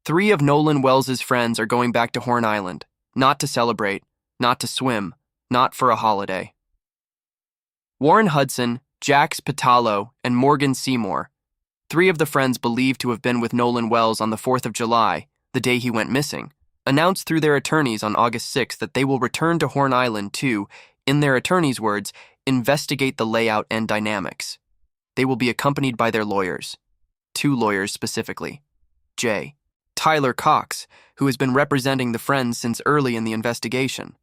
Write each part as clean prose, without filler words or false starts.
Three of Nolan Wells' friends are going back to Horn Island, not to celebrate, not to swim, not for a holiday. Warren Hudson, Jax Pitalo, and Morgan Seymour, three of the friends believed to have been with Nolan Wells on the 4th of July, the day he went missing, announced through their attorneys on August 6th that they will return to Horn Island to, in their attorneys' words, investigate the layout and dynamics. They will be accompanied by their lawyers. Two lawyers specifically. J. Tyler Cox, who has been representing the friends since early in the investigation.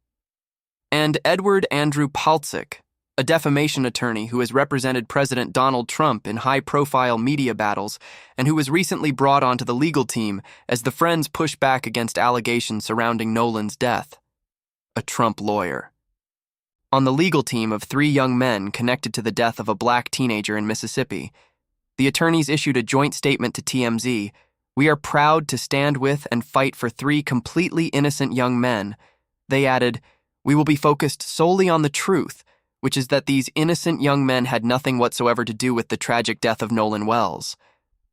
And Edward Andrew Paltzik, a defamation attorney who has represented President Donald Trump in high-profile media battles and who was recently brought onto the legal team as the friends push back against allegations surrounding Nolan's death. A Trump lawyer. On the legal team of three young men connected to the death of a black teenager in Mississippi, the attorneys issued a joint statement to TMZ. "We are proud to stand with and fight for three completely innocent young men." They added, "We will be focused solely on the truth, which is that these innocent young men had nothing whatsoever to do with the tragic death of Nolan Wells.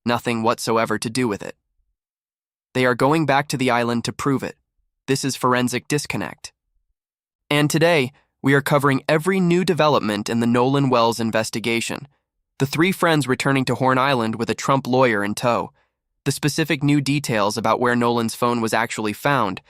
Nothing whatsoever to do with it. They are going back to the island to prove it. This is forensic disconnect." And today, we are covering every new development in the Nolan Wells investigation. The three friends returning to Horn Island with a Trump lawyer in tow. The specific new details about where Nolan's phone was actually found.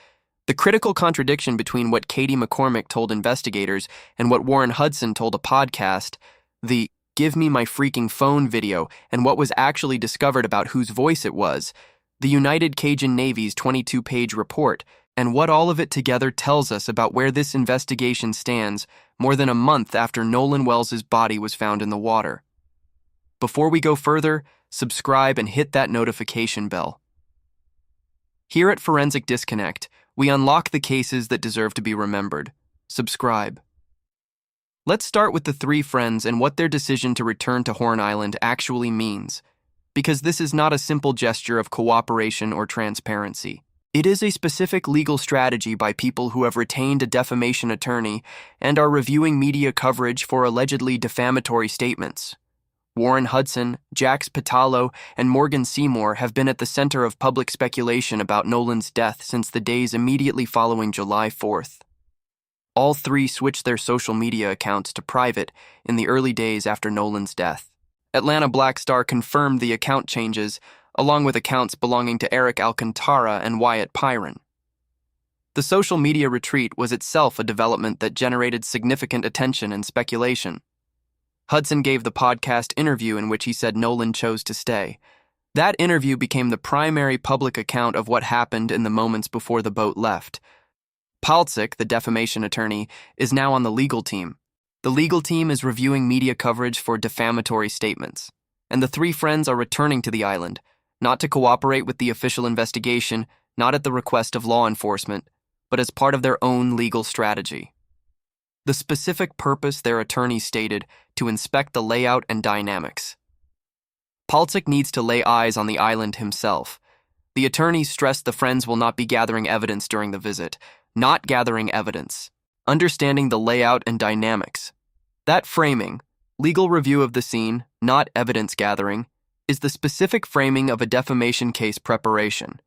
The critical contradiction between what Katie McCormick told investigators and what Warren Hudson told a podcast. The "give me my freaking phone" video and what was actually discovered about whose voice it was. The United Cajun Navy's 22-page report, and what all of it together tells us about where this investigation stands more than a month after Nolan Wells' body was found in the water. Before we go further, subscribe and hit that notification bell. Here at Forensic Disconnect, we unlock the cases that deserve to be remembered. Subscribe. Let's start with the three friends and what their decision to return to Horn Island actually means, because this is not a simple gesture of cooperation or transparency. It is a specific legal strategy by people who have retained a defamation attorney and are reviewing media coverage for allegedly defamatory statements. Warren Hudson, Jax Pitalo, and Morgan Seymour have been at the center of public speculation about Nolan's death since the days immediately following July 4th. All three switched their social media accounts to private in the early days after Nolan's death. Atlanta Black Star confirmed the account changes, along with accounts belonging to Eric Alcantara and Wyatt Pyron. The social media retreat was itself a development that generated significant attention and speculation. Hudson gave the podcast interview in which he said Nolan chose to stay. That interview became the primary public account of what happened in the moments before the boat left. Paltzik, the defamation attorney, is now on the legal team. The legal team is reviewing media coverage for defamatory statements, and the three friends are returning to the island, not to cooperate with the official investigation, not at the request of law enforcement, but as part of their own legal strategy. The specific purpose their attorney stated, to inspect the layout and dynamics. Paltzik needs to lay eyes on the island himself. The attorneys stressed the friends will not be gathering evidence during the visit, not gathering evidence, understanding the layout and dynamics. That framing, legal review of the scene, not evidence gathering, is the specific framing of a defamation case preparation.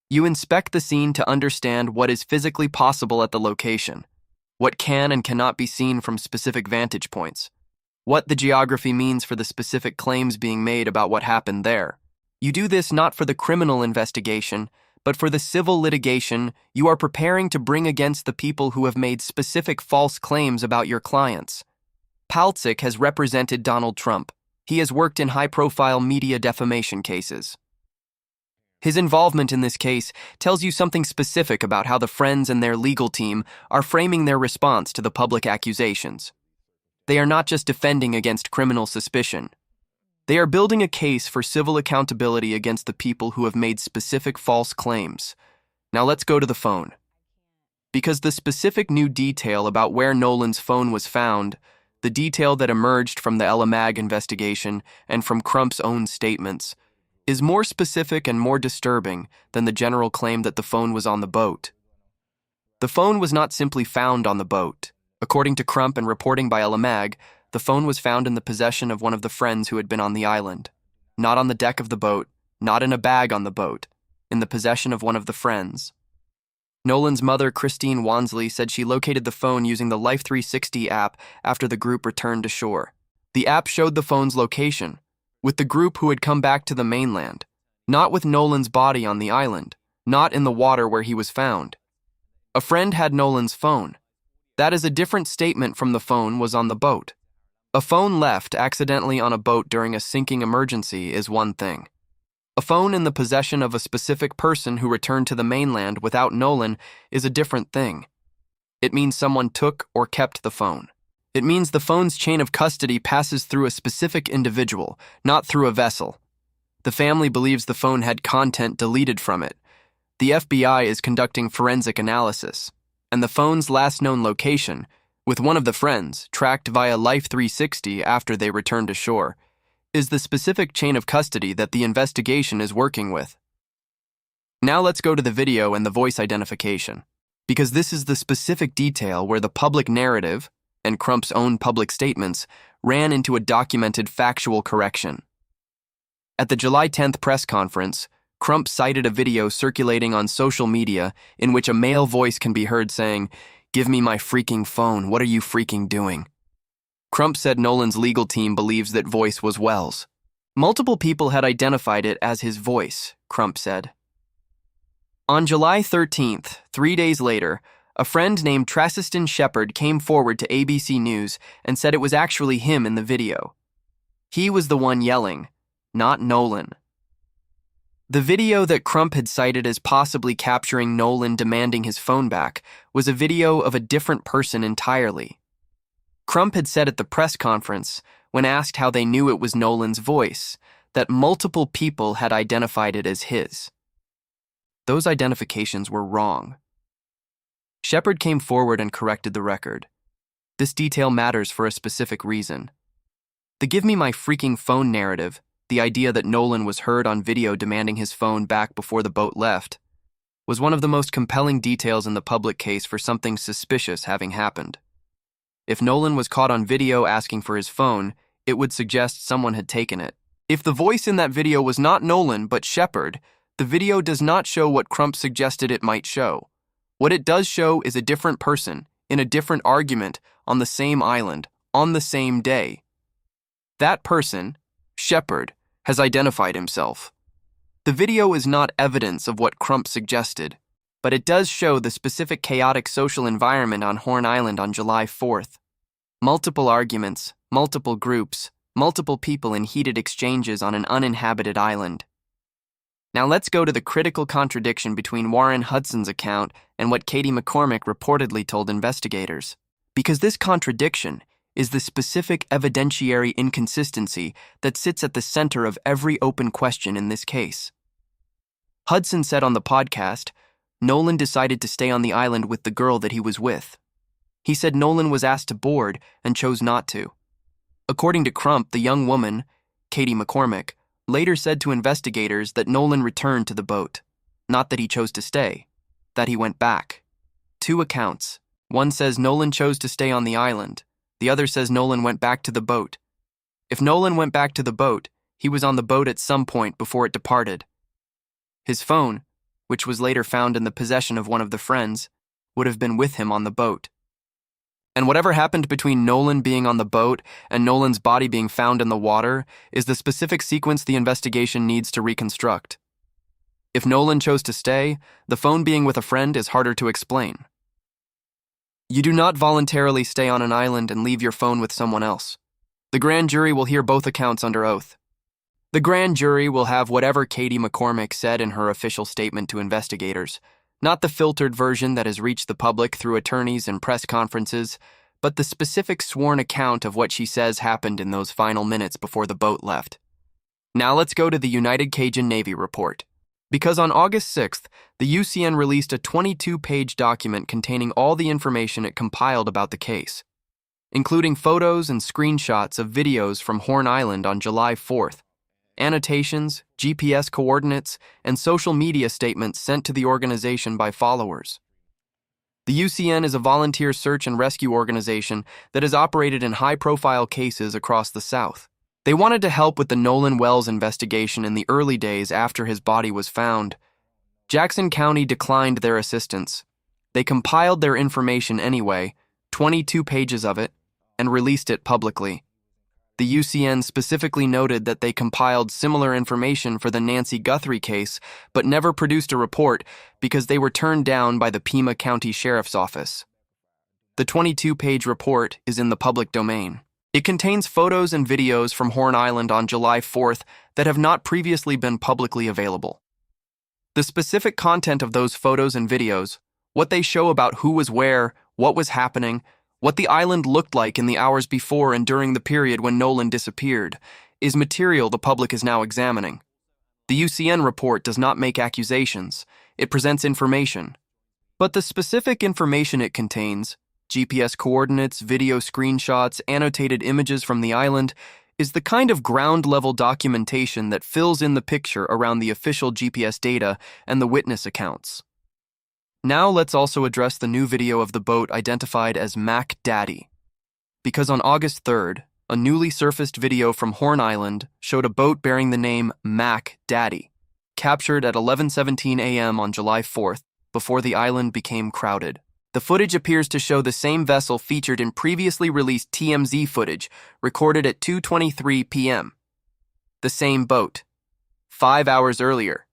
You inspect the scene to understand what is physically possible at the location, what can and cannot be seen from specific vantage points, what the geography means for the specific claims being made about what happened there. You do this not for the criminal investigation, but for the civil litigation you are preparing to bring against the people who have made specific false claims about your clients. Paltzik has represented Donald Trump. He has worked in high-profile media defamation cases. His involvement in this case tells you something specific about how the friends and their legal team are framing their response to the public accusations. They are not just defending against criminal suspicion. They are building a case for civil accountability against the people who have made specific false claims. Now let's go to the phone. Because the specific new detail about where Nolan's phone was found, the detail that emerged from the Ella Mag investigation and from Crump's own statements, is more specific and more disturbing than the general claim that the phone was on the boat. The phone was not simply found on the boat. According to Crump and reporting by Ella Mag, the phone was found in the possession of one of the friends who had been on the island. Not on the deck of the boat, not in a bag on the boat. in the possession of one of the friends. Nolan's mother, Christine Wansley, said she located the phone using the Life 360 app after the group returned to shore. The app showed the phone's location, with the group who had come back to the mainland, not with Nolan's body on the island, not in the water where he was found. A friend had Nolan's phone. That is a different statement from the phone was on the boat. A phone left accidentally on a boat during a sinking emergency is one thing. A phone in the possession of a specific person who returned to the mainland without Nolan is a different thing. It means someone took or kept the phone. It means the phone's chain of custody passes through a specific individual, not through a vessel. The family believes the phone had content deleted from it. The FBI is conducting forensic analysis, and the phone's last known location, with one of the friends tracked via Life 360 after they returned to shore, is the specific chain of custody that the investigation is working with. Now let's go to the video and the voice identification, because this is the specific detail where the public narrative, and Crump's own public statements, ran into a documented factual correction. At the July 10th press conference, Crump cited a video circulating on social media in which a male voice can be heard saying, "Give me my freaking phone, what are you freaking doing?" Crump said Nolan's legal team believes that voice was Wells. Multiple people had identified it as his voice, Crump said. On July 13th, 3 days later, a friend named Tracestin Shepard came forward to ABC News and said it was actually him in the video. He was the one yelling, not Nolan. The video that Crump had cited as possibly capturing Nolan demanding his phone back was a video of a different person entirely. Crump had said at the press conference, when asked how they knew it was Nolan's voice, that multiple people had identified it as his. Those identifications were wrong. Shepard came forward and corrected the record. This detail matters for a specific reason. The "give me my freaking phone" narrative, the idea that Nolan was heard on video demanding his phone back before the boat left, was one of the most compelling details in the public case for something suspicious having happened. If Nolan was caught on video asking for his phone, it would suggest someone had taken it. If the voice in that video was not Nolan but Shepard, the video does not show what Crump suggested it might show. What it does show is a different person, in a different argument, on the same island, on the same day. That person, Shepard, has identified himself. The video is not evidence of what Crump suggested, but it does show the specific chaotic social environment on Horn Island on July 4th. Multiple arguments, multiple groups, multiple people in heated exchanges on an uninhabited island. Now let's go to the critical contradiction between Warren Hudson's account and what Katie McCormick reportedly told investigators, because this contradiction is the specific evidentiary inconsistency that sits at the center of every open question in this case. Hudson said on the podcast, Nolan decided to stay on the island with the girl that he was with. He said Nolan was asked to board and chose not to. According to Crump, the young woman, Katie McCormick, later said to investigators that Nolan returned to the boat, not that he chose to stay, that he went back. Two accounts. One says Nolan chose to stay on the island. The other says Nolan went back to the boat. If Nolan went back to the boat, he was on the boat at some point before it departed. His phone, which was later found in the possession of one of the friends, would have been with him on the boat. And whatever happened between Nolan being on the boat and Nolan's body being found in the water is the specific sequence the investigation needs to reconstruct. If Nolan chose to stay, the phone being with a friend is harder to explain. You do not voluntarily stay on an island and leave your phone with someone else. The grand jury will hear both accounts under oath. The grand jury will have whatever Katie McCormick said in her official statement to investigators, not the filtered version that has reached the public through attorneys and press conferences, but the specific sworn account of what she says happened in those final minutes before the boat left. Now let's go to the United Cajun Navy report. Because on August 6th, the UCN released a 22-page document containing all the information it compiled about the case, including photos and screenshots of videos from Horn Island on July 4th, annotations, GPS coordinates, and social media statements sent to the organization by followers. The UCN is a volunteer search and rescue organization that has operated in high-profile cases across the South. They wanted to help with the Nolan Wells investigation in the early days after his body was found, Jackson County declined their assistance. They compiled their information anyway, 22 pages of it, and released it publicly. The UCN specifically noted that they compiled similar information for the Nancy Guthrie case, but never produced a report because they were turned down by the Pima County Sheriff's Office. The 22-page report is in the public domain. It contains photos and videos from Horn Island on July 4th that have not previously been publicly available. The specific content of those photos and videos, what they show about who was where, what was happening, what the island looked like in the hours before and during the period when Nolan disappeared, is material the public is now examining. The UCN report does not make accusations, it presents information. But the specific information it contains, GPS coordinates, video screenshots, annotated images from the island, is the kind of ground-level documentation that fills in the picture around the official GPS data and the witness accounts. Now let's also address the new video of the boat identified as Mac Daddy. Because on August 3rd, a newly surfaced video from Horn Island showed a boat bearing the name Mac Daddy, captured at 11:17 a.m. on July 4th, before the island became crowded. The footage appears to show the same vessel featured in previously released TMZ footage recorded at 2:23 p.m. The same boat, 5 hours earlier.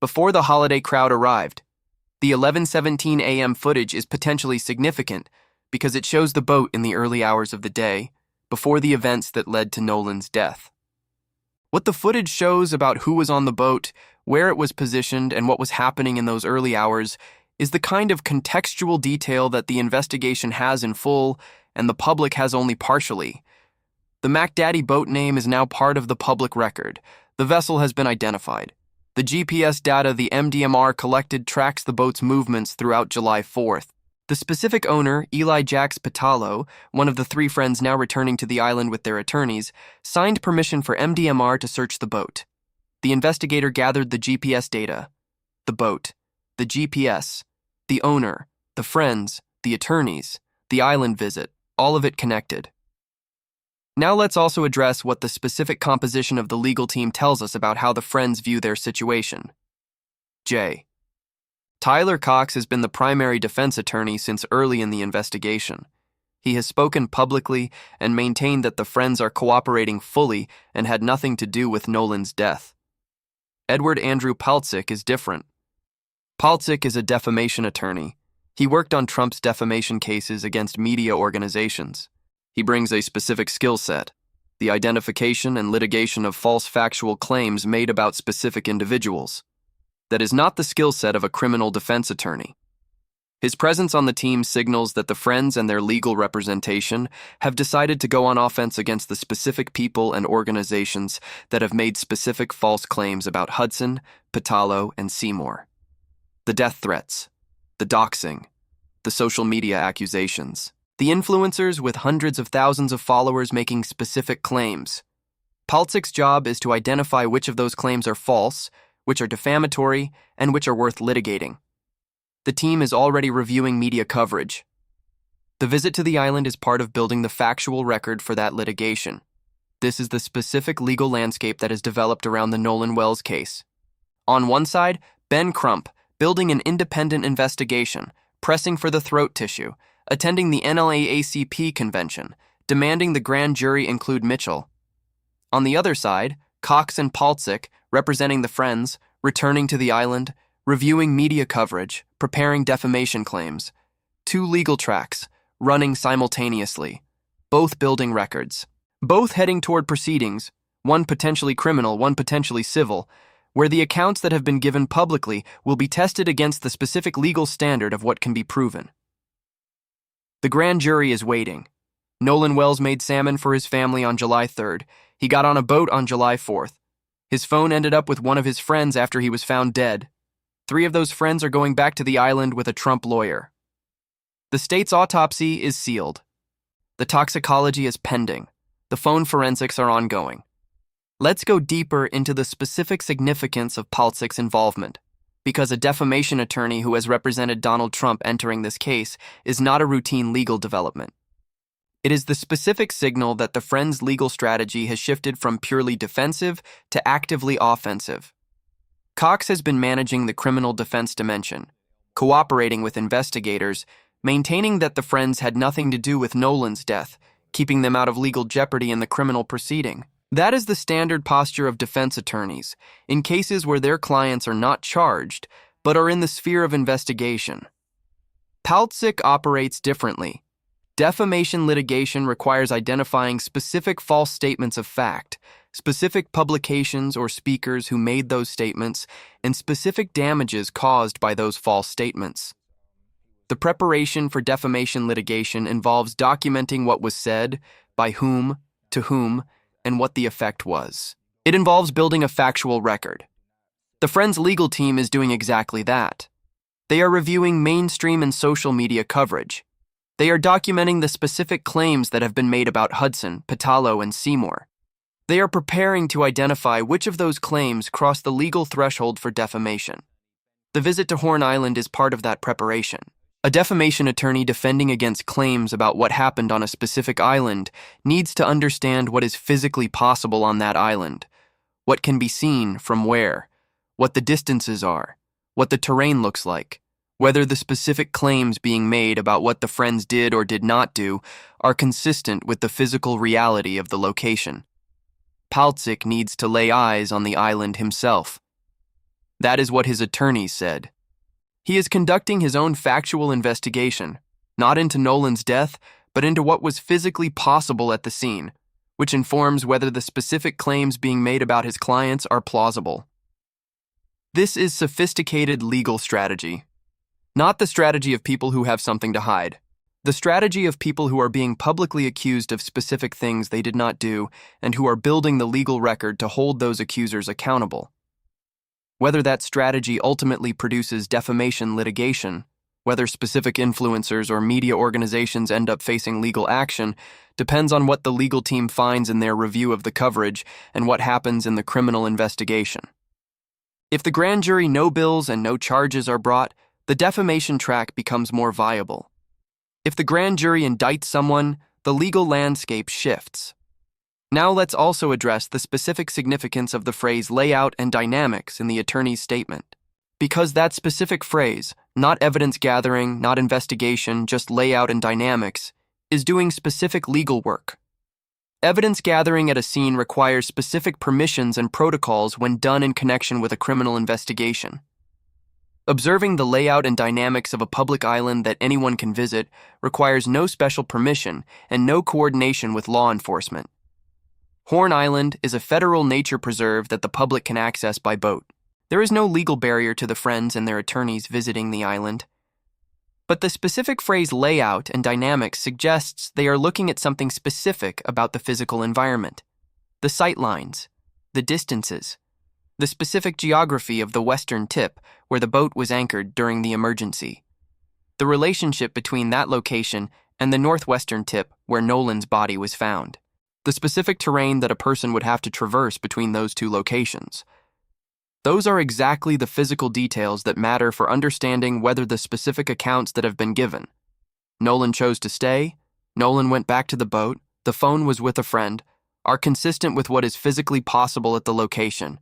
Before the holiday crowd arrived, the 11:17 a.m. footage is potentially significant because it shows the boat in the early hours of the day, before the events that led to Nolan's death. What the footage shows about who was on the boat, where it was positioned, and what was happening in those early hours is the kind of contextual detail that the investigation has in full and the public has only partially. The Mac Daddy boat name is now part of the public record. The vessel has been identified. The GPS data the MDMR collected tracks the boat's movements throughout July 4th. The specific owner, Jax Pitalo, one of the three friends now returning to the island with their attorneys, signed permission for MDMR to search the boat. The investigator gathered the GPS data, the boat, the GPS, the owner, the friends, the attorneys, the island visit, all of it connected. Now let's also address what the specific composition of the legal team tells us about how the friends view their situation. J. Tyler Cox has been the primary defense attorney since early in the investigation. He has spoken publicly and maintained that the friends are cooperating fully and had nothing to do with Nolan's death. Edward Andrew Paltzik is different. Paltzik is a defamation attorney. He worked on Trump's defamation cases against media organizations. He brings a specific skill set, the identification and litigation of false factual claims made about specific individuals. That is not the skill set of a criminal defense attorney. His presence on the team signals that the friends and their legal representation have decided to go on offense against the specific people and organizations that have made specific false claims about Hudson, Pitalo, and Seymour. The death threats, the doxing, the social media accusations, the influencers with hundreds of thousands of followers making specific claims. Paltzik's job is to identify which of those claims are false, which are defamatory, and which are worth litigating. The team is already reviewing media coverage. The visit to the island is part of building the factual record for that litigation. This is the specific legal landscape that is developed around the Nolan Wells case. On one side, Ben Crump, building an independent investigation, pressing for the throat tissue, attending the NLAACP convention, demanding the grand jury include Mitchell. On the other side, Cox and Paltzik, representing the friends, returning to the island, reviewing media coverage, preparing defamation claims. Two legal tracks, running simultaneously, both building records, both heading toward proceedings, one potentially criminal, one potentially civil, where the accounts that have been given publicly will be tested against the specific legal standard of what can be proven. The grand jury is waiting. Nolan Wells made salmon for his family on July 3rd. He got on a boat on July 4th. His phone ended up with one of his friends after he was found dead. 3 of those friends are going back to the island with a Trump lawyer. The state's autopsy is sealed. The toxicology is pending. The phone forensics are ongoing. Let's go deeper into the specific significance of Paltzik's involvement, because a defamation attorney who has represented Donald Trump entering this case is not a routine legal development. It is the specific signal that the Friends' legal strategy has shifted from purely defensive to actively offensive. Cox has been managing the criminal defense dimension, cooperating with investigators, maintaining that the friends had nothing to do with Nolan's death, keeping them out of legal jeopardy in the criminal proceeding. That is the standard posture of defense attorneys in cases where their clients are not charged, but are in the sphere of investigation. Paltzik operates differently. Defamation litigation requires identifying specific false statements of fact, specific publications or speakers who made those statements, and specific damages caused by those false statements. The preparation for defamation litigation involves documenting what was said, by whom, to whom, and what the effect was. It involves building a factual record. The Friends' legal team is doing exactly that. They are reviewing mainstream and social media coverage. They are documenting the specific claims that have been made about Hudson, Pitalo, and Seymour. They are preparing to identify which of those claims cross the legal threshold for defamation. The visit to Horn Island is part of that preparation. A defamation attorney defending against claims about what happened on a specific island needs to understand what is physically possible on that island, what can be seen from where, what the distances are, what the terrain looks like, whether the specific claims being made about what the friends did or did not do are consistent with the physical reality of the location. Paltzik needs to lay eyes on the island himself. That is what his attorneys said. He is conducting his own factual investigation, not into Nolan's death, but into what was physically possible at the scene, which informs whether the specific claims being made about his clients are plausible. This is sophisticated legal strategy, not the strategy of people who have something to hide. The strategy of people who are being publicly accused of specific things they did not do and who are building the legal record to hold those accusers accountable. Whether that strategy ultimately produces defamation litigation, whether specific influencers or media organizations end up facing legal action, depends on what the legal team finds in their review of the coverage and what happens in the criminal investigation. If the grand jury no bills and no charges are brought, the defamation track becomes more viable. If the grand jury indicts someone, the legal landscape shifts. Now let's also address the specific significance of the phrase layout and dynamics in the attorney's statement. Because that specific phrase, not evidence gathering, not investigation, just layout and dynamics, is doing specific legal work. Evidence gathering at a scene requires specific permissions and protocols when done in connection with a criminal investigation. Observing the layout and dynamics of a public island that anyone can visit requires no special permission and no coordination with law enforcement. Horn Island is a federal nature preserve that the public can access by boat. There is no legal barrier to the friends and their attorneys visiting the island. But the specific phrase layout and dynamics suggests they are looking at something specific about the physical environment, the sight lines, the distances, the specific geography of the western tip where the boat was anchored during the emergency, the relationship between that location and the northwestern tip where Nolan's body was found, the specific terrain that a person would have to traverse between those two locations. Those are exactly the physical details that matter for understanding whether the specific accounts that have been given. Nolan chose to stay, Nolan went back to the boat, the phone was with a friend, are consistent with what is physically possible at the location.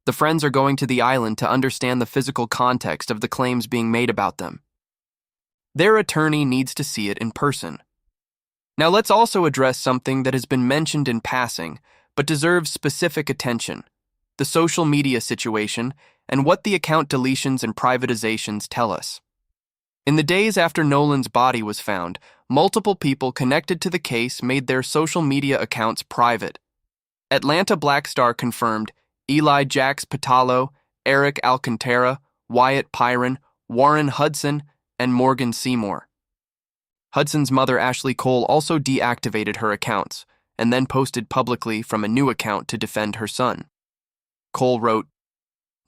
The friends are going to the island to understand the physical context of the claims being made about them. Their attorney needs to see it in person. Now let's also address something that has been mentioned in passing, but deserves specific attention: the social media situation and what the account deletions and privatizations tell us. In the days after Nolan's body was found, multiple people connected to the case made their social media accounts private. Atlanta Black Star confirmed Eli Jax Pitalo, Eric Alcantara, Wyatt Pyron, Warren Hudson, and Morgan Seymour. Hudson's mother, Ashlee Cole, also deactivated her accounts and then posted publicly from a new account to defend her son. Cole wrote,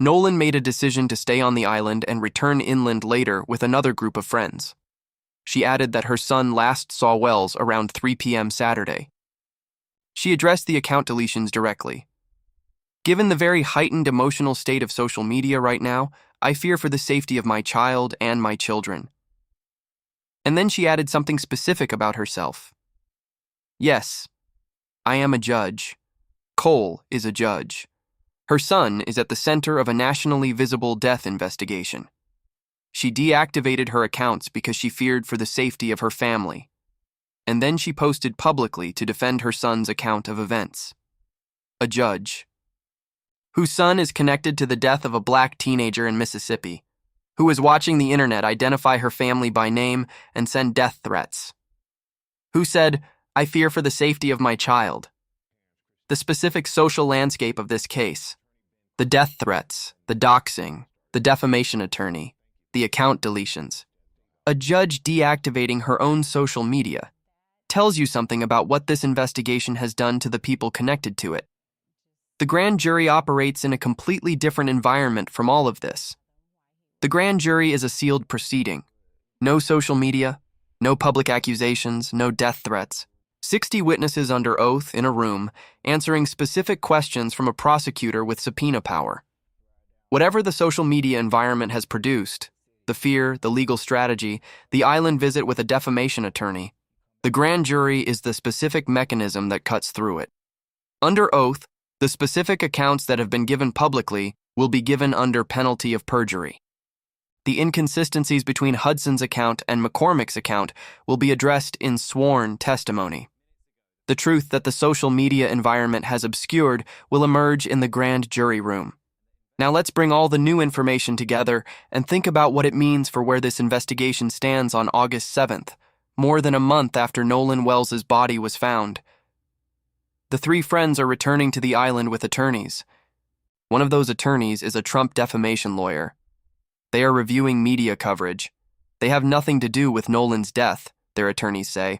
"Nolan made a decision to stay on the island and return inland later with another group of friends." She added that her son last saw Wells around 3 p.m. Saturday. She addressed the account deletions directly. "Given the very heightened emotional state of social media right now, I fear for the safety of my child and my children." And then she added something specific about herself. "Yes, I am a judge. Cole is a judge. Her son is at the center of a nationally visible death investigation. She deactivated her accounts because she feared for the safety of her family, and then she posted publicly to defend her son's account of events. A judge, whose son is connected to the death of a black teenager in Mississippi, who was watching the internet identify her family by name and send death threats, who said, "I fear for the safety of my child." The specific social landscape of this case, the death threats, the doxing, the defamation attorney, the account deletions, a judge deactivating her own social media, tells you something about what this investigation has done to the people connected to it. The grand jury operates in a completely different environment from all of this. The grand jury is a sealed proceeding. No social media, no public accusations, no death threats. 60 witnesses under oath in a room, answering specific questions from a prosecutor with subpoena power. Whatever the social media environment has produced, the fear, the legal strategy, the island visit with a defamation attorney, the grand jury is the specific mechanism that cuts through it. Under oath, the specific accounts that have been given publicly will be given under penalty of perjury. The inconsistencies between Hudson's account and McCormick's account will be addressed in sworn testimony. The truth that the social media environment has obscured will emerge in the grand jury room. Now let's bring all the new information together and think about what it means for where this investigation stands on August 7th, more than a month after Nolan Wells' body was found. The three friends are returning to the island with attorneys. One of those attorneys is a Trump defamation lawyer. They are reviewing media coverage. They have nothing to do with Nolan's death, their attorneys say.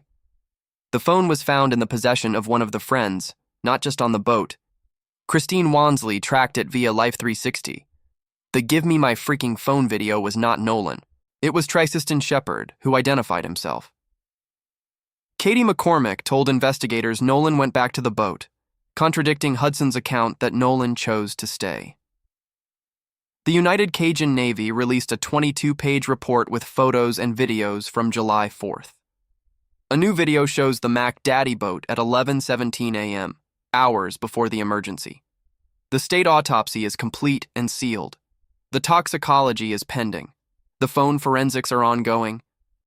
The phone was found in the possession of one of the friends, not just on the boat. Christine Wansley tracked it via Life 360. The "Give me my freaking phone" video was not Nolan. It was Tracestin Shepard, who identified himself. Katie McCormick told investigators Nolan went back to the boat, contradicting Hudson's account that Nolan chose to stay. The United Cajun Navy released a 22-page report with photos and videos from July 4th. A new video shows the Mac Daddy boat at 11:17 a.m., hours before the emergency. The state autopsy is complete and sealed. The toxicology is pending. The phone forensics are ongoing.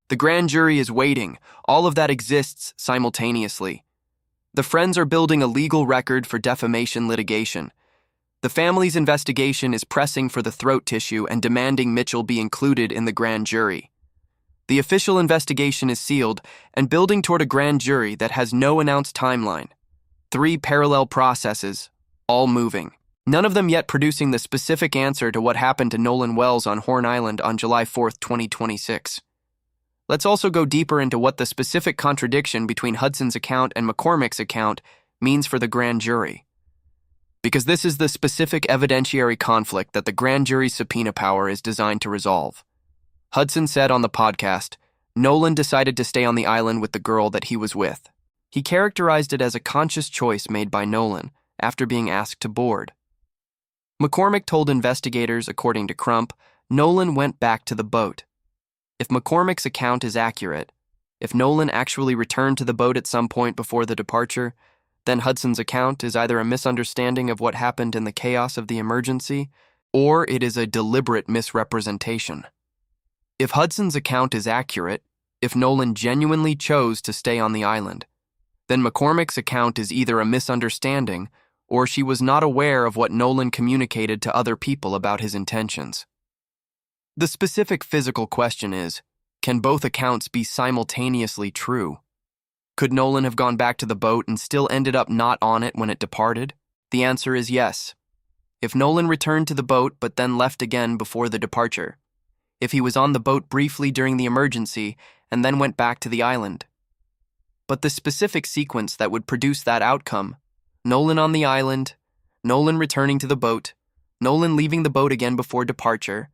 The grand jury is waiting. All of that exists simultaneously. The friends are building a legal record for defamation litigation. The family's investigation is pressing for the throat tissue and demanding Mitchell be included in the grand jury. The official investigation is sealed and building toward a grand jury that has no announced timeline. 3 parallel processes, all moving. None of them yet producing the specific answer to what happened to Nolan Wells on Horn Island on July 4th, 2026. Let's also go deeper into what the specific contradiction between Hudson's account and McCormick's account means for the grand jury. Because this is the specific evidentiary conflict that the grand jury's subpoena power is designed to resolve. Hudson said on the podcast, Nolan decided to stay on the island with the girl that he was with. He characterized it as a conscious choice made by Nolan after being asked to board. McCormick told investigators, according to Crump, Nolan went back to the boat. If McCormick's account is accurate, if Nolan actually returned to the boat at some point before the departure, then Hudson's account is either a misunderstanding of what happened in the chaos of the emergency, or it is a deliberate misrepresentation. If Hudson's account is accurate, if Nolan genuinely chose to stay on the island, then McCormick's account is either a misunderstanding or she was not aware of what Nolan communicated to other people about his intentions. The specific physical question is, can both accounts be simultaneously true? Could Nolan have gone back to the boat and still ended up not on it when it departed? The answer is yes. If Nolan returned to the boat but then left again before the departure, if he was on the boat briefly during the emergency and then went back to the island. But the specific sequence that would produce that outcome, Nolan on the island, Nolan returning to the boat, Nolan leaving the boat again before departure,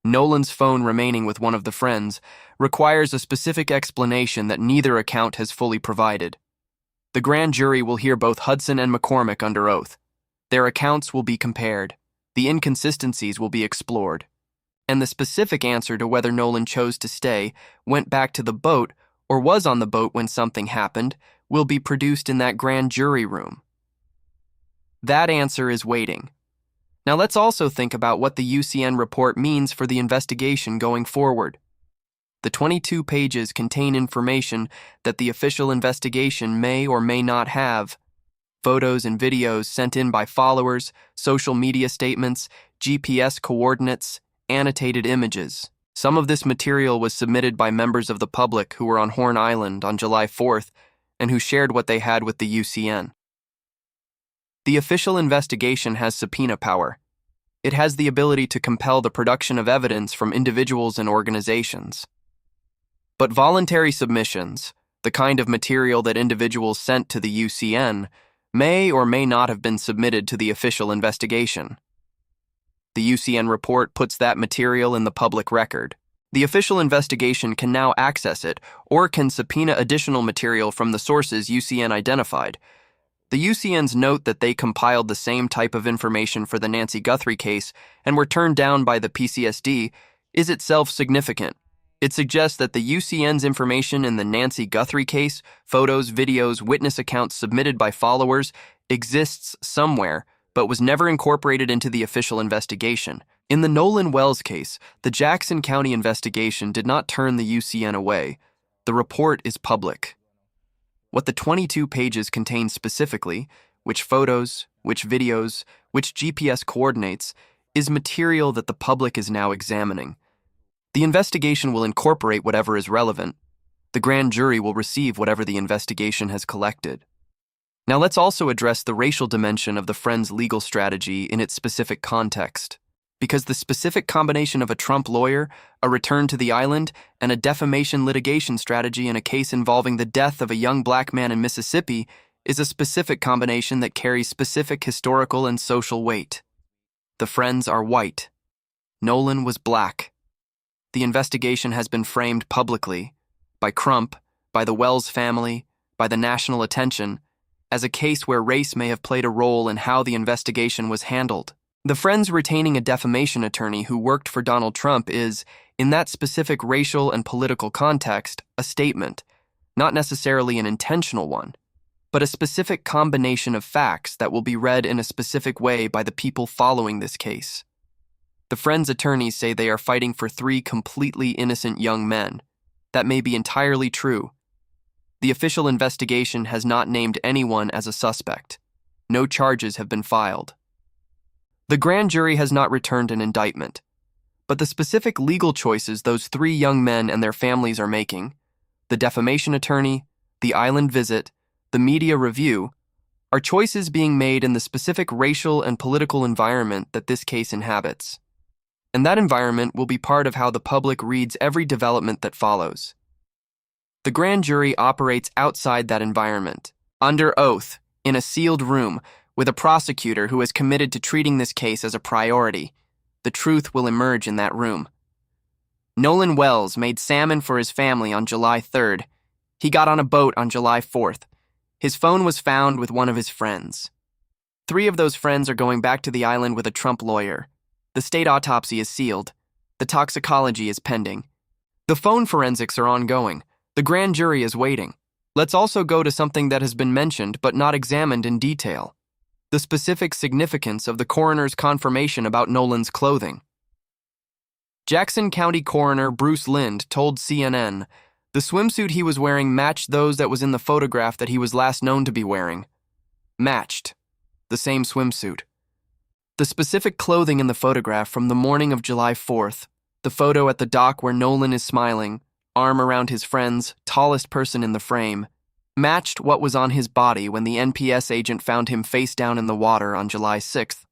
Nolan's phone remaining with one of the friends, requires a specific explanation that neither account has fully provided. The grand jury will hear both Hudson and McCormick under oath. Their accounts will be compared, the inconsistencies will be explored, and the specific answer to whether Nolan chose to stay, went back to the boat, or was on the boat when something happened, will be produced in that grand jury room. That answer is waiting. Now let's also think about what the UCN report means for the investigation going forward. The 22 pages contain information that the official investigation may or may not have: photos and videos sent in by followers, social media statements, GPS coordinates, annotated images. Some of this material was submitted by members of the public who were on Horn Island on July 4th and who shared what they had with the UCN. The official investigation has subpoena power. It has the ability to compel the production of evidence from individuals and organizations. But voluntary submissions, the kind of material that individuals sent to the UCN, may or may not have been submitted to the official investigation. The UCN report puts that material in the public record. The official investigation can now access it or can subpoena additional material from the sources UCN identified. The UCN's note that they compiled the same type of information for the Nancy Guthrie case and were turned down by the PCSD is itself significant. It suggests that the UCN's information in the Nancy Guthrie case, photos, videos, witness accounts submitted by followers, exists somewhere, but was never incorporated into the official investigation. In the Nolan Wells case, the Jackson County investigation did not turn the UCN away. The report is public. What the 22 pages contain specifically, which photos, which videos, which GPS coordinates, is material that the public is now examining. The investigation will incorporate whatever is relevant. The grand jury will receive whatever the investigation has collected. Now let's also address the racial dimension of the Friends' legal strategy in its specific context. Because the specific combination of a Trump lawyer, a return to the island, and a defamation litigation strategy in a case involving the death of a young black man in Mississippi is a specific combination that carries specific historical and social weight. The Friends are white. Nolan was black. The investigation has been framed publicly, by Crump, by the Wells family, by the national attention, as a case where race may have played a role in how the investigation was handled. The Friends retaining a defamation attorney who worked for Donald Trump is, in that specific racial and political context, a statement, not necessarily an intentional one, but a specific combination of facts that will be read in a specific way by the people following this case. The Friends' attorneys say they are fighting for 3 completely innocent young men. That may be entirely true. The official investigation has not named anyone as a suspect. No charges have been filed. The grand jury has not returned an indictment. But the specific legal choices those 3 young men and their families are making, the defamation attorney, the island visit, the media review, are choices being made in the specific racial and political environment that this case inhabits. And that environment will be part of how the public reads every development that follows. The grand jury operates outside that environment, under oath, in a sealed room, with a prosecutor who is committed to treating this case as a priority. The truth will emerge in that room. Nolan Wells made salmon for his family on July 3rd. He got on a boat on July 4th. His phone was found with one of his friends. 3 of those friends are going back to the island with a Trump lawyer. The state autopsy is sealed. The toxicology is pending. The phone forensics are ongoing. The grand jury is waiting. Let's also go to something that has been mentioned but not examined in detail: the specific significance of the coroner's confirmation about Nolan's clothing. Jackson County Coroner Bruce Lind told CNN the swimsuit he was wearing matched those that was in the photograph that he was last known to be wearing. Matched. The same swimsuit. The specific clothing in the photograph from the morning of July 4th, the photo at the dock where Nolan is smiling, arm around his friend's, tallest person in the frame, matched what was on his body when the NPS agent found him face down in the water on July 6th.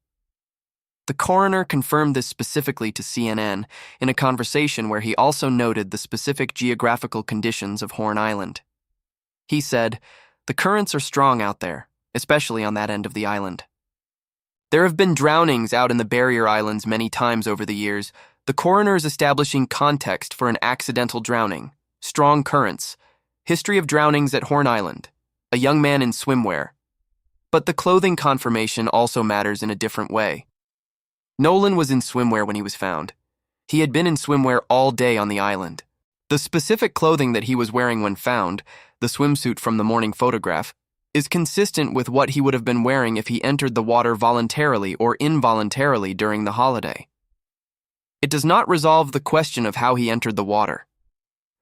The coroner confirmed this specifically to CNN in a conversation where he also noted the specific geographical conditions of Horn Island. He said, "The currents are strong out there, especially on that end of the island. There have been drownings out in the barrier islands many times over the years. The coroner is establishing context for an accidental drowning, strong currents, history of drownings at Horn Island, a young man in swimwear. But the clothing confirmation also matters in a different way. Nolan was in swimwear when he was found. He had been in swimwear all day on the island. The specific clothing that he was wearing when found, the swimsuit from the morning photograph, is consistent with what he would have been wearing if he entered the water voluntarily or involuntarily during the holiday. It does not resolve the question of how he entered the water.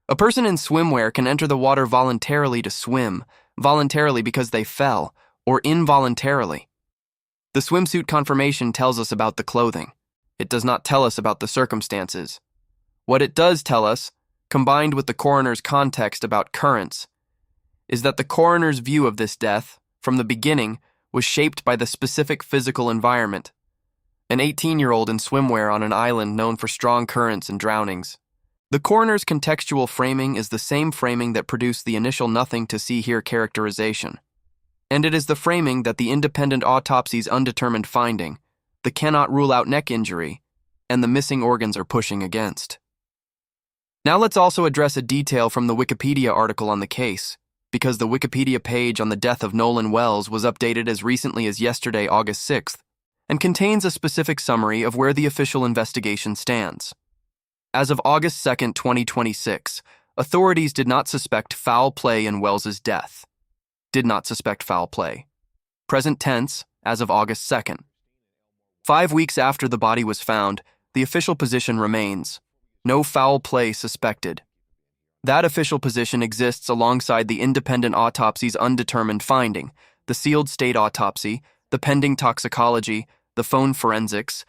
A person in swimwear can enter the water voluntarily to swim, voluntarily because they fell, or involuntarily. The swimsuit confirmation tells us about the clothing. It does not tell us about the circumstances. What it does tell us, combined with the coroner's context about currents, is that the coroner's view of this death, from the beginning, was shaped by the specific physical environment. An 18-year-old in swimwear on an island known for strong currents and drownings. The coroner's contextual framing is the same framing that produced the initial nothing to see here characterization. And it is the framing that the independent autopsy's undetermined finding, the cannot rule out neck injury, and the missing organs are pushing against. Now let's also address a detail from the Wikipedia article on the case, because the Wikipedia page on the death of Nolan Wells was updated as recently as yesterday, August 6th, and contains a specific summary of where the official investigation stands. As of August 2nd, 2026, authorities did not suspect foul play in Wells's death. Did not suspect foul play. Present tense, as of August 2nd. 5 weeks after the body was found, the official position remains: no foul play suspected. That official position exists alongside the independent autopsy's undetermined finding, the sealed state autopsy, the pending toxicology, the phone forensics,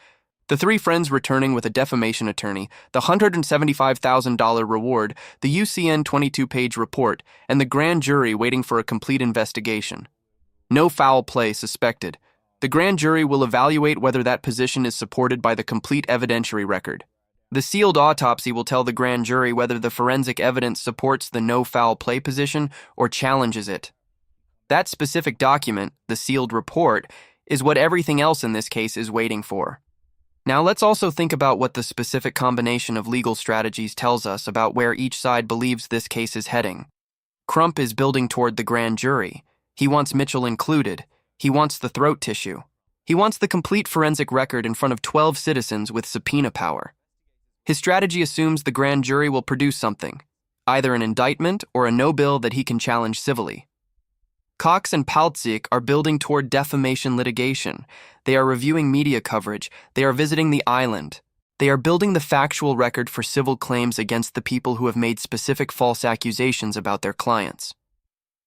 the 3 friends returning with a defamation attorney, the $175,000 reward, the UCN 22-page report, and the grand jury waiting for a complete investigation. No foul play suspected. The grand jury will evaluate whether that position is supported by the complete evidentiary record. The sealed autopsy will tell the grand jury whether the forensic evidence supports the no foul play position or challenges it. That specific document, the sealed report, is what everything else in this case is waiting for. Now let's also think about what the specific combination of legal strategies tells us about where each side believes this case is heading. Crump is building toward the grand jury. He wants Mitchell included. He wants the throat tissue. He wants the complete forensic record in front of 12 citizens with subpoena power. His strategy assumes the grand jury will produce something, either an indictment or a no bill that he can challenge civilly. Cox and Paltzik are building toward defamation litigation. They are reviewing media coverage. They are visiting the island. They are building the factual record for civil claims against the people who have made specific false accusations about their clients.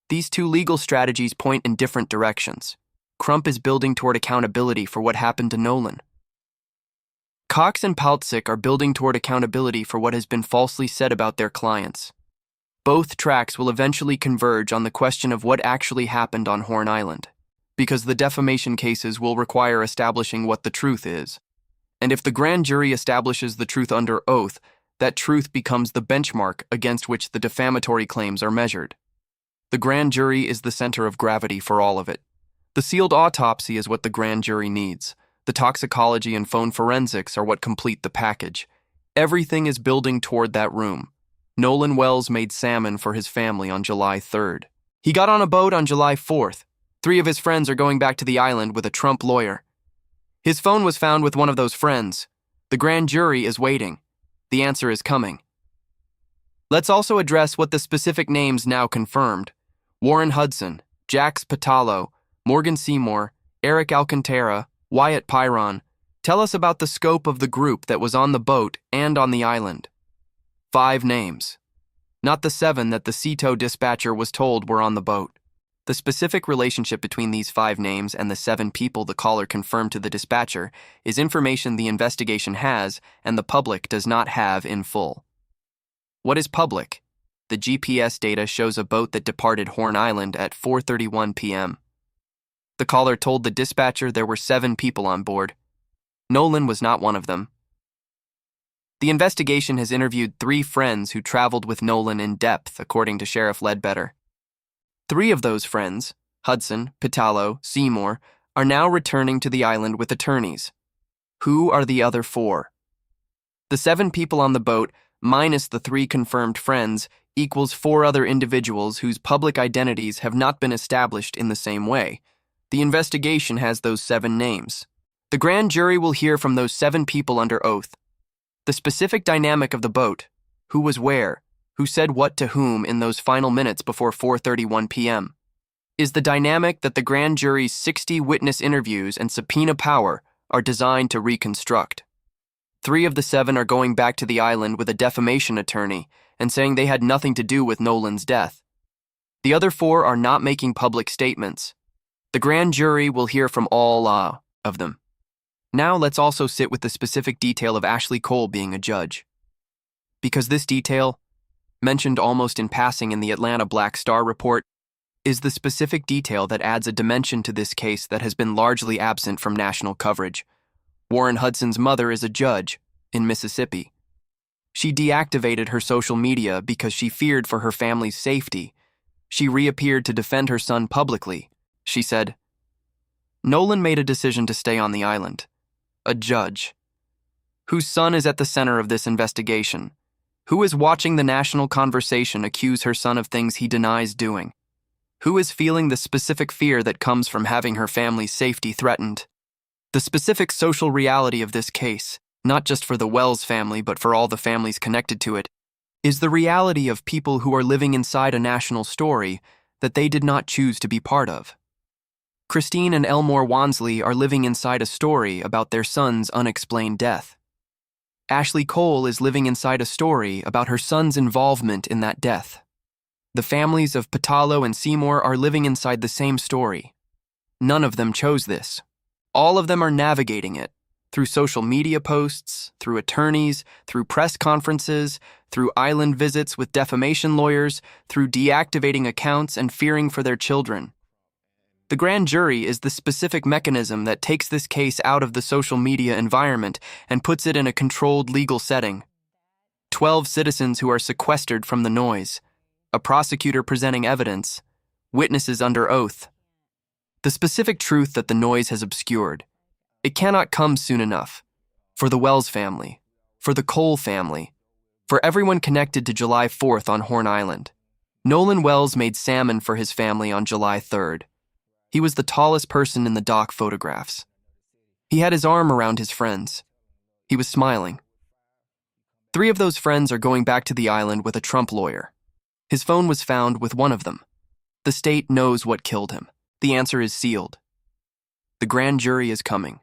These 2 legal strategies point in different directions. Crump is building toward accountability for what happened to Nolan. Cox and Paltzik are building toward accountability for what has been falsely said about their clients. Both tracks will eventually converge on the question of what actually happened on Horn Island, because the defamation cases will require establishing what the truth is. And if the grand jury establishes the truth under oath, that truth becomes the benchmark against which the defamatory claims are measured. The grand jury is the center of gravity for all of it. The sealed autopsy is what the grand jury needs. The toxicology and phone forensics are what complete the package. Everything is building toward that room. Nolan Wells made salmon for his family on July 3rd. He got on a boat on July 4th. 3 of his friends are going back to the island with a Trump lawyer. His phone was found with one of those friends. The grand jury is waiting. The answer is coming. Let's also address what the specific names now confirmed. Warren Hudson, Jax Pitalo, Morgan Seymour, Eric Alcantara, Wyatt Pyron. Tell us about the scope of the group that was on the boat and on the island. 5 names. Not the 7 that the CETO dispatcher was told were on the boat. The specific relationship between these 5 names and the 7 people the caller confirmed to the dispatcher is information the investigation has and the public does not have in full. What is public? The GPS data shows a boat that departed Horn Island at 4:31 p.m. The caller told the dispatcher there were 7 people on board. Nolan was not one of them. The investigation has interviewed 3 friends who traveled with Nolan in depth, according to Sheriff Ledbetter. 3 of those friends, Hudson, Pitalo, Seymour, are now returning to the island with attorneys. Who are the other 4? The 7 people on the boat, minus the 3 confirmed friends, equals 4 other individuals whose public identities have not been established in the same way. The investigation has those 7 names. The grand jury will hear from those 7 people under oath. The specific dynamic of the boat, who was where, who said what to whom in those final minutes before 4:31 p.m. is the dynamic that the grand jury's 60 witness interviews and subpoena power are designed to reconstruct. 3 of the 7 are going back to the island with a defamation attorney and saying they had nothing to do with Nolan's death. The other 4 are not making public statements. The grand jury will hear from all of them. Now let's also sit with the specific detail of Ashlee Cole being a judge. Because this detail, mentioned almost in passing in the Atlanta Black Star report, is the specific detail that adds a dimension to this case that has been largely absent from national coverage. Warren Hudson's mother is a judge in Mississippi. She deactivated her social media because she feared for her family's safety. She reappeared to defend her son publicly. She said, "Nolan made a decision to stay on the island. A judge. Whose son is at the center of this investigation? Who is watching the national conversation accuse her son of things he denies doing? Who is feeling the specific fear that comes from having her family's safety threatened? The specific social reality of this case, not just for the Wells family but for all the families connected to it, is the reality of people who are living inside a national story that they did not choose to be part of. Christine and Elmore Wansley are living inside a story about their son's unexplained death. Ashlee Cole is living inside a story about her son's involvement in that death. The families of Pitalo and Seymour are living inside the same story. None of them chose this. All of them are navigating it, through social media posts, through attorneys, through press conferences, through island visits with defamation lawyers, through deactivating accounts and fearing for their children. The grand jury is the specific mechanism that takes this case out of the social media environment and puts it in a controlled legal setting. 12 citizens who are sequestered from the noise, a prosecutor presenting evidence, witnesses under oath. The specific truth that the noise has obscured. It cannot come soon enough. For the Wells family, for the Cole family, for everyone connected to July 4th on Horn Island. Nolan Wells made salmon for his family on July 3rd. He was the tallest person in the doc photographs. He had his arm around his friends. He was smiling. 3 of those friends are going back to the island with a Trump lawyer. His phone was found with one of them. The state knows what killed him. The answer is sealed. The grand jury is coming.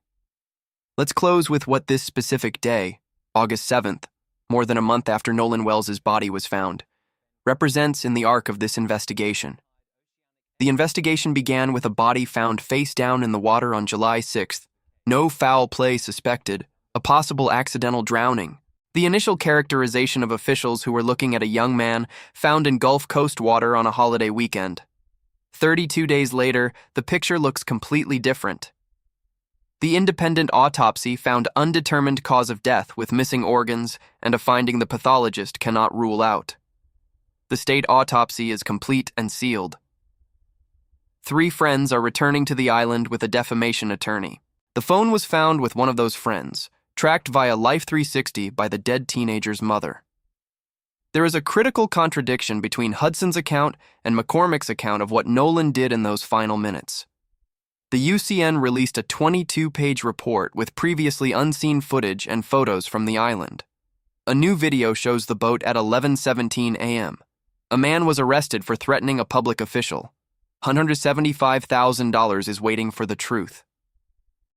Let's close with what this specific day, August 7th, more than a month after Nolan Wells' body was found, represents in the arc of this investigation. The investigation began with a body found face down in the water on July 6th. No foul play suspected, a possible accidental drowning. The initial characterization of officials who were looking at a young man found in Gulf Coast water on a holiday weekend. 32 days later, the picture looks completely different. The independent autopsy found undetermined cause of death with missing organs and a finding the pathologist cannot rule out. The state autopsy is complete and sealed. 3 friends are returning to the island with a defamation attorney. The phone was found with one of those friends, tracked via Life 360 by the dead teenager's mother. There is a critical contradiction between Hudson's account and McCormick's account of what Nolan did in those final minutes. The UCN released a 22-page report with previously unseen footage and photos from the island. A new video shows the boat at 11:17 a.m. A man was arrested for threatening a public official. $175,000 is waiting for the truth.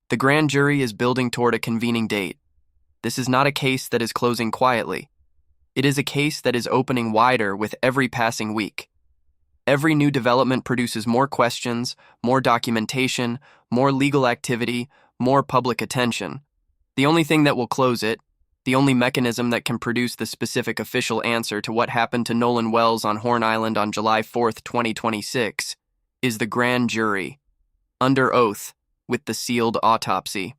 The grand jury is building toward a convening date. This is not a case that is closing quietly. It is a case that is opening wider with every passing week. Every new development produces more questions, more documentation, more legal activity, more public attention. The only thing that will close it, the only mechanism that can produce the specific official answer to what happened to Nolan Wells on Horn Island on July 4th, 2026, is the grand jury, under oath, with the sealed autopsy.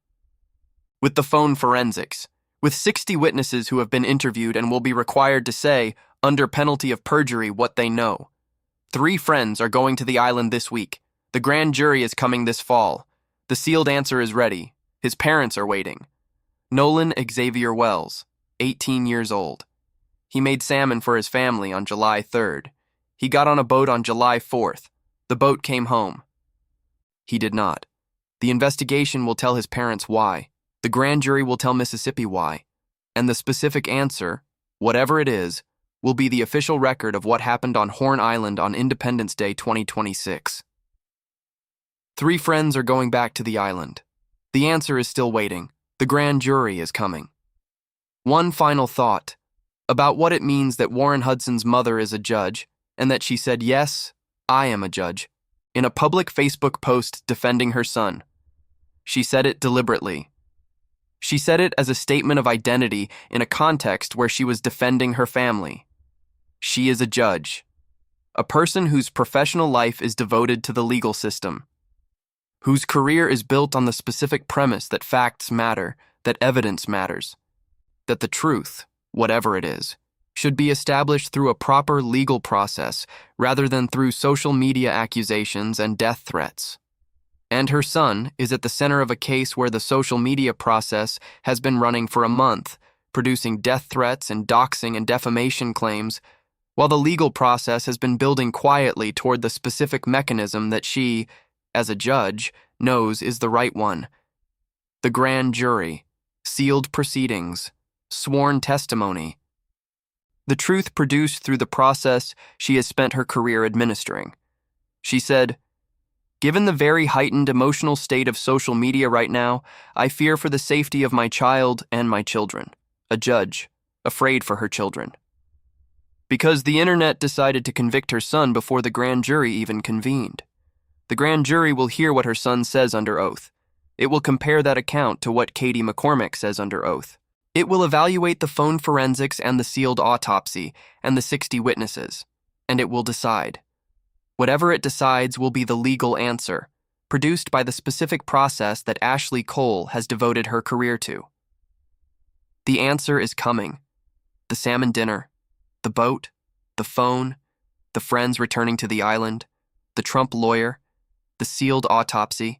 With the phone forensics, with 60 witnesses who have been interviewed and will be required to say, under penalty of perjury, what they know. 3 friends are going to the island this week. The grand jury is coming this fall. The sealed answer is ready. His parents are waiting. Nolan Xavier Wells, 18 years old. He made salmon for his family on July 3rd. He got on a boat on July 4th. The boat came home. He did not. The investigation will tell his parents why. The grand jury will tell Mississippi why. And the specific answer, whatever it is, will be the official record of what happened on Horn Island on Independence Day 2026. 3 friends are going back to the island. The answer is still waiting. The grand jury is coming. One final thought about what it means that Warren Hudson's mother is a judge and that she said, "Yes, I am a judge," in a public Facebook post defending her son. She said it deliberately. She said it as a statement of identity in a context where she was defending her family. She is a judge, a person whose professional life is devoted to the legal system, whose career is built on the specific premise that facts matter, that evidence matters, that the truth, whatever it is, should be established through a proper legal process rather than through social media accusations and death threats. And her son is at the center of a case where the social media process has been running for a month, producing death threats and doxing and defamation claims, while the legal process has been building quietly toward the specific mechanism that she, as a judge, knows is the right one. The grand jury, sealed proceedings, sworn testimony. The truth produced through the process she has spent her career administering. She said, "Given the very heightened emotional state of social media right now, I fear for the safety of my child and my children." A judge, afraid for her children. Because the internet decided to convict her son before the grand jury even convened. The grand jury will hear what her son says under oath. It will compare that account to what Katie McCormick says under oath. It will evaluate the phone forensics and the sealed autopsy and the 60 witnesses, and it will decide. Whatever it decides will be the legal answer, produced by the specific process that Ashlee Cole has devoted her career to. The answer is coming. The salmon dinner, the boat, the phone, the friends returning to the island, the Trump lawyer, the sealed autopsy,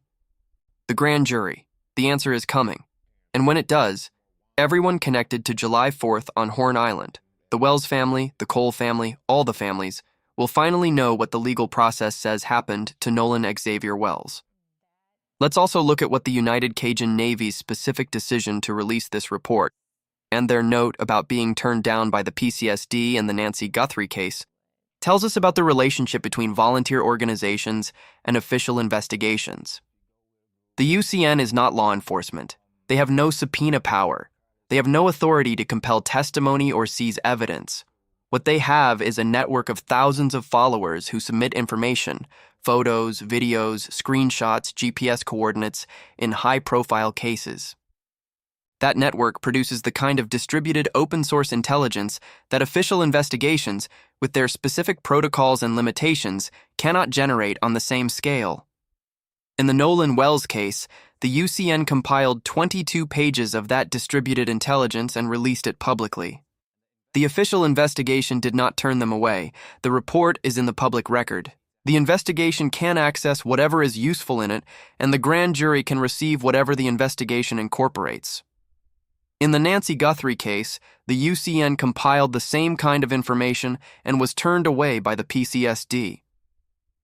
the grand jury. The answer is coming. And when it does, everyone connected to July 4th on Horn Island, the Wells family, the Cole family, all the families, will finally know what the legal process says happened to Nolan Xavier Wells. Let's also look at what the United Cajun Navy's specific decision to release this report and their note about being turned down by the PCSD and the Nancy Guthrie case tells us about the relationship between volunteer organizations and official investigations. The UCN is not law enforcement. They have no subpoena power. They have no authority to compel testimony or seize evidence. What they have is a network of thousands of followers who submit information, photos, videos, screenshots, GPS coordinates, in high-profile cases. That network produces the kind of distributed open-source intelligence that official investigations, with their specific protocols and limitations, cannot generate on the same scale. In the Nolan Wells case, the UCN compiled 22 pages of that distributed intelligence and released it publicly. The official investigation did not turn them away. The report is in the public record. The investigation can access whatever is useful in it, and the grand jury can receive whatever the investigation incorporates. In the Nancy Guthrie case, the UCN compiled the same kind of information and was turned away by the PCSD.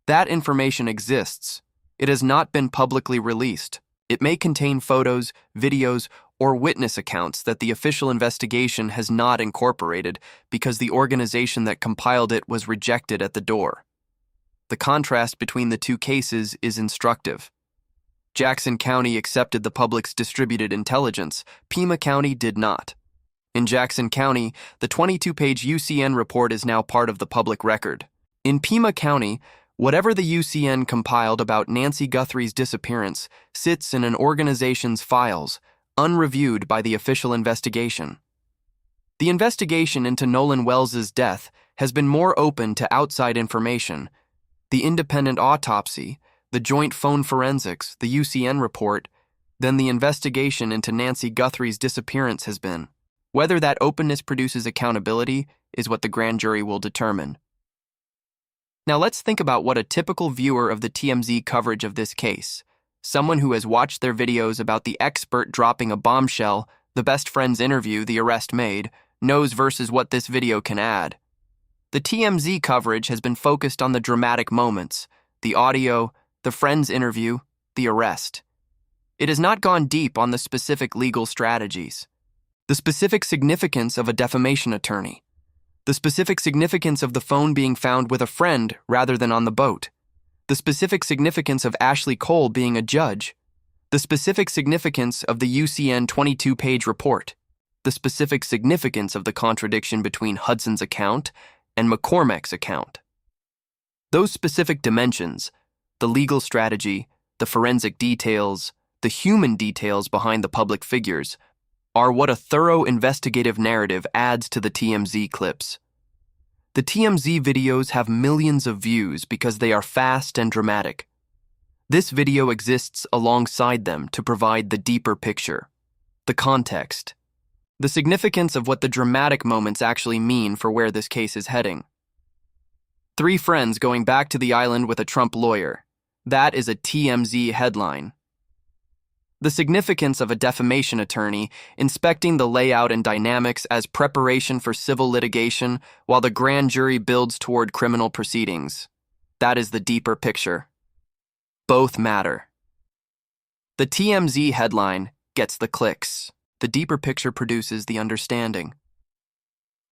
That information exists. It has not been publicly released. It may contain photos, videos, or witness accounts that the official investigation has not incorporated because the organization that compiled it was rejected at the door. The contrast between the two cases is instructive. Jackson County accepted the public's distributed intelligence. Pima County did not. In Jackson County, the 22-page UCN report is now part of the public record. In Pima County, whatever the UCN compiled about Nancy Guthrie's disappearance sits in an organization's files, unreviewed by the official investigation. The investigation into Nolan Wells's death has been more open to outside information. The independent autopsy, the joint phone forensics, the UCN report, than the investigation into Nancy Guthrie's disappearance has been. Whether that openness produces accountability is what the grand jury will determine. Now let's think about what a typical viewer of the TMZ coverage of this case, someone who has watched their videos about the expert dropping a bombshell, the best friend's interview the arrest made, knows versus what this video can add. The TMZ coverage has been focused on the dramatic moments, the audio, the friend's interview, the arrest. It has not gone deep on the specific legal strategies, the specific significance of a defamation attorney, the specific significance of the phone being found with a friend rather than on the boat, the specific significance of Ashlee Cole being a judge, the specific significance of the UCN 22-page report, the specific significance of the contradiction between Hudson's account and McCormack's account. Those specific dimensions, the legal strategy, the forensic details, the human details behind the public figures, are what a thorough investigative narrative adds to the TMZ clips. The TMZ videos have millions of views because they are fast and dramatic. This video exists alongside them to provide the deeper picture, the context, the significance of what the dramatic moments actually mean for where this case is heading. 3 friends going back to the island with a Trump lawyer. That is a TMZ headline. The significance of a defamation attorney inspecting the layout and dynamics as preparation for civil litigation while the grand jury builds toward criminal proceedings. That is the deeper picture. Both matter. The TMZ headline gets the clicks. The deeper picture produces the understanding.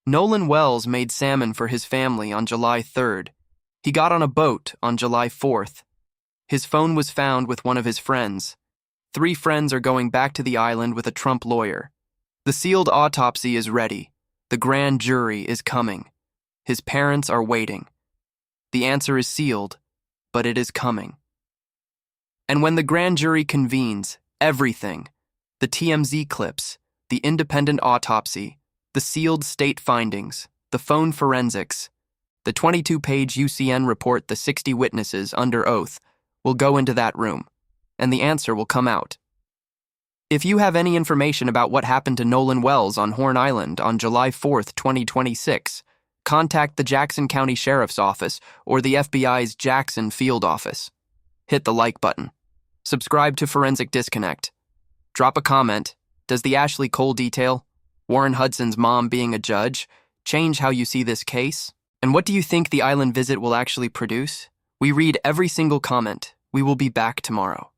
Nolan Wells made salmon for his family on July 3rd. He got on a boat on July 4th. His phone was found with one of his friends. 3 friends are going back to the island with a Trump lawyer. The sealed autopsy is ready. The grand jury is coming. His parents are waiting. The answer is sealed, but it is coming. And when the grand jury convenes, everything, the TMZ clips, the independent autopsy, the sealed state findings, the phone forensics, the 22-page UCN report, the 60 witnesses under oath, will go into that room, and the answer will come out. If you have any information about what happened to Nolan Wells on Horn Island on July 4th, 2026, contact the Jackson County Sheriff's Office or the FBI's Jackson Field Office. Hit the like button. Subscribe to Forensic Disconnect. Drop a comment. Does the Ashlee Cole detail, Warren Hudson's mom being a judge, change how you see this case? And what do you think the island visit will actually produce? We read every single comment. We will be back tomorrow.